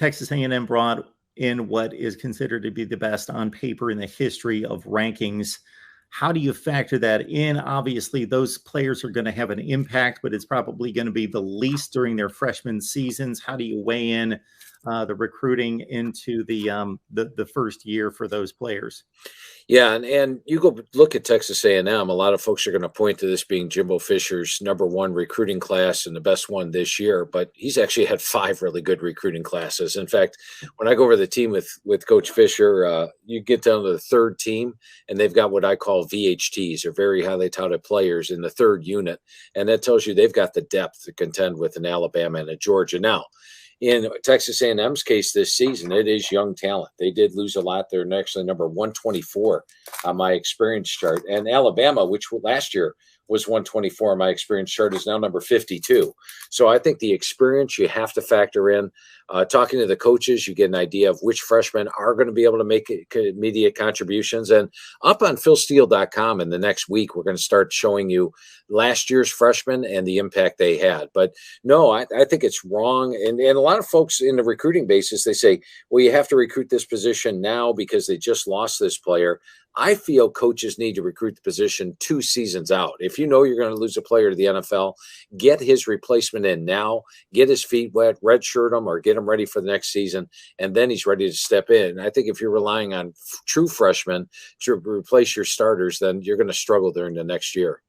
Texas A&M brought in what is considered to be the best on paper in the history of rankings. How do you factor that in? Obviously, those players are going to have an impact, but it's probably going to be the least during their freshman seasons. How do you weigh in the recruiting into the first year for those players? Yeah, and you go look at Texas A&M. A lot of folks are going to point to this being Jimbo Fisher's #1 recruiting class and the best one this year, but he's actually had 5 really good recruiting classes. In fact, when I go over the team with Coach Fisher, you get down to the third team, and they've got what I call VHTs, or very highly touted players, in the third unit, and that tells you they've got the depth to contend with an Alabama and a Georgia. Now, in Texas A&M's case this season, it is young talent. They did lose a lot. They're actually number 124 on my experience chart. And Alabama, which last year was 124 on my experience chart, is now number 52. So I think the experience you have to factor in. Talking to the coaches, you get an idea of which freshmen are going to be able to make immediate contributions. And up on philsteele.com in the next week, we're going to start showing you last year's freshmen and the impact they had. But no, I think it's wrong. And a lot of folks in the recruiting basis, they say, well, you have to recruit this position now because they just lost this player. I feel coaches need to recruit the position 2 seasons out. If you know you're going to lose a player to the NFL, get his replacement in now, get his feet wet, redshirt him, or get him ready for the next season, and then he's ready to step in. And I think if you're relying on true freshmen to replace your starters, then you're going to struggle during the next year.